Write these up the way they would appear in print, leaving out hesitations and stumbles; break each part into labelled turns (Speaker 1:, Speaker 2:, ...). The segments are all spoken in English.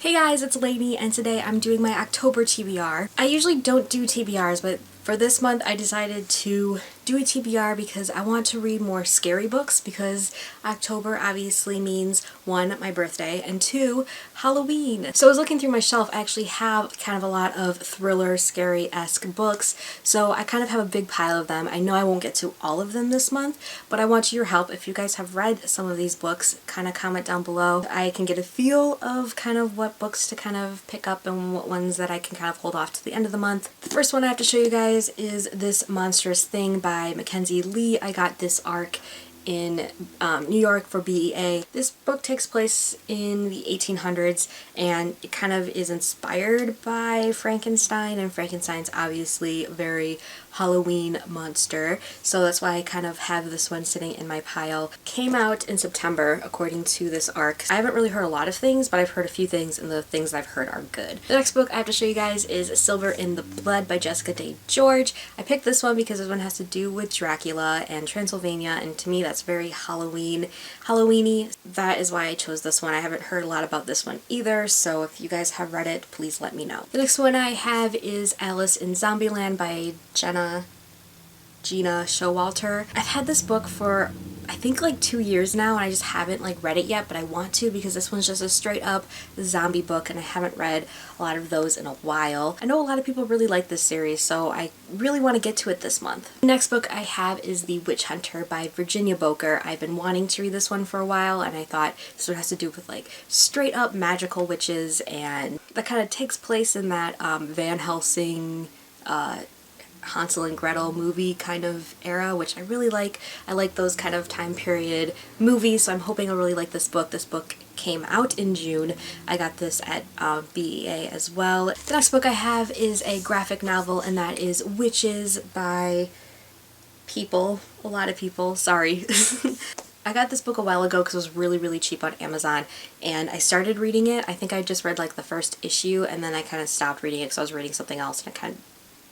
Speaker 1: Hey guys, it's Lainey, and today I'm doing my October TBR. I usually don't do TBRs, but for this month I decided to do a TBR because I want to read more scary books, because October obviously means 1, my birthday, and 2, Halloween. So I was looking through my shelf. I actually have kind of a lot of thriller, scary-esque books, so I kind of have a big pile of them. I know I won't get to all of them this month, but I want your help. If you guys have read some of these books, kind of comment down below. I can get a feel of kind of what books to kind of pick up and what ones that I can kind of hold off to the end of the month. The first one I have to show you guys is This Monstrous Thing by Mackenzie Lee. I got this arc in New York for BEA. This book takes place in the 1800s, and it kind of is inspired by Frankenstein, and Frankenstein's obviously a very Halloween monster, so that's why I kind of have this one sitting in my pile. Came out in September according to this arc. I haven't really heard a lot of things, but I've heard a few things, and the things I've heard are good. The next book I have to show you guys is Silver in the Blood by Jessica Day George. I picked this one because this one has to do with Dracula and Transylvania, and to me that's very Halloween-y. That is why I chose this one. I haven't heard a lot about this one either, so if you guys have read it, please let me know. The next one I have is Alice in Zombieland by Gina Showalter. I've had this book for I think like 2 years now, and I just haven't like read it yet, but I want to, because this one's just a straight up zombie book, and I haven't read a lot of those in a while. I know a lot of people really like this series, so I really want to get to it this month. The next book I have is The Witch Hunter by Virginia Boker. I've been wanting to read this one for a while, and I thought this one has to do with like straight up magical witches, and that kind of takes place in that Van Helsing Hansel and Gretel movie kind of era, which I really like. I like those kind of time period movies, so I'm hoping I'll really like this book. This book came out in June. I got this at BEA as well. The next book I have is a graphic novel, and that is Witches by a lot of people, sorry. I got this book a while ago because it was really cheap on Amazon, and I started reading it. I think I just read like the first issue, and then I kind of stopped reading it because I was reading something else, and I kind of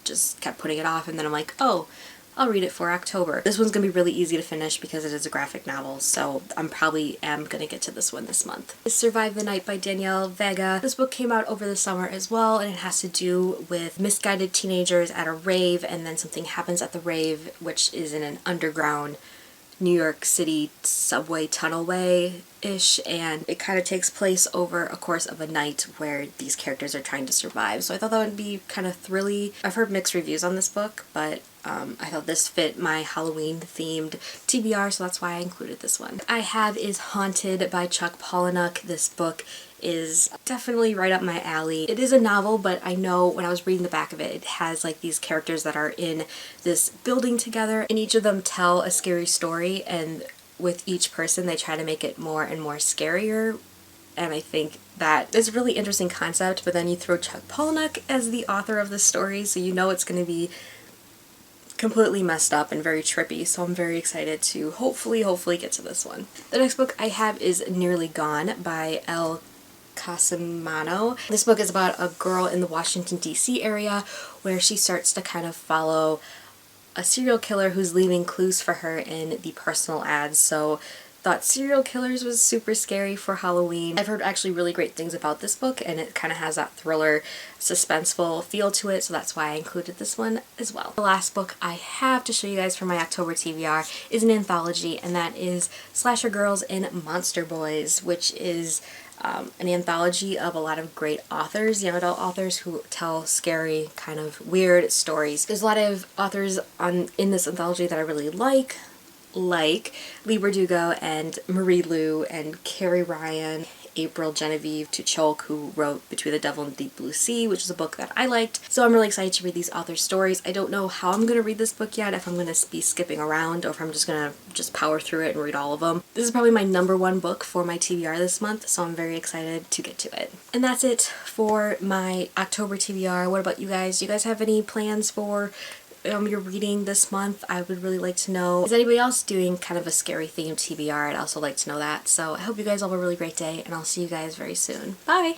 Speaker 1: just kept putting it off, and then I'm like, oh, I'll read it for October. This one's gonna be really easy to finish because it is a graphic novel, so I'm probably gonna get to this one this month. Survive the Night by Danielle Vega. This book came out over the summer as well, and it has to do with misguided teenagers at a rave, and then something happens at the rave, which is in an underground New York City subway tunnelway-ish, and it kind of takes place over a course of a night where these characters are trying to survive. So I thought that would be kind of thrilly. I've heard mixed reviews on this book, but I thought this fit my Halloween-themed TBR, so that's why I included this one. I have is Haunted by Chuck Palahniuk. This book is definitely right up my alley. It is a novel, but I know when I was reading the back of it, it has like these characters that are in this building together, and each of them tell a scary story, and with each person they try to make it more and more scarier. And I think that is a really interesting concept, but then you throw Chuck Palahniuk as the author of the story, so you know it's going to be completely messed up and very trippy, so I'm very excited to hopefully get to this one. The next book I have is Nearly Gone by Elle Casimano. This book is about a girl in the Washington DC area where she starts to kind of follow a serial killer who's leaving clues for her in the personal ads. So thought serial killers was super scary for Halloween. I've heard actually really great things about this book, and it kind of has that thriller, suspenseful feel to it, so that's why I included this one as well. The last book I have to show you guys for my October TBR is an anthology, and that is Slasher Girls and Monster Boys, which is an anthology of a lot of great authors, young adult authors who tell scary, kind of weird stories. There's a lot of authors in this anthology that I really like Leigh Bardugo and Marie Lu and Carrie Ryan, April Genevieve Tucholk, who wrote Between the Devil and the Deep Blue Sea, which is a book that I liked. So I'm really excited to read these authors' stories. I don't know how I'm going to read this book yet, if I'm going to be skipping around or if I'm just going to power through it and read all of them. This is probably my #1 book for my TBR this month, so I'm very excited to get to it. And that's it for my October TBR. What about you guys? Do you guys have any plans for your reading this month? I would really like to know. Is anybody else doing kind of a scary themed TBR? I'd also like to know that. So I hope you guys all have a really great day, and I'll see you guys very soon. Bye!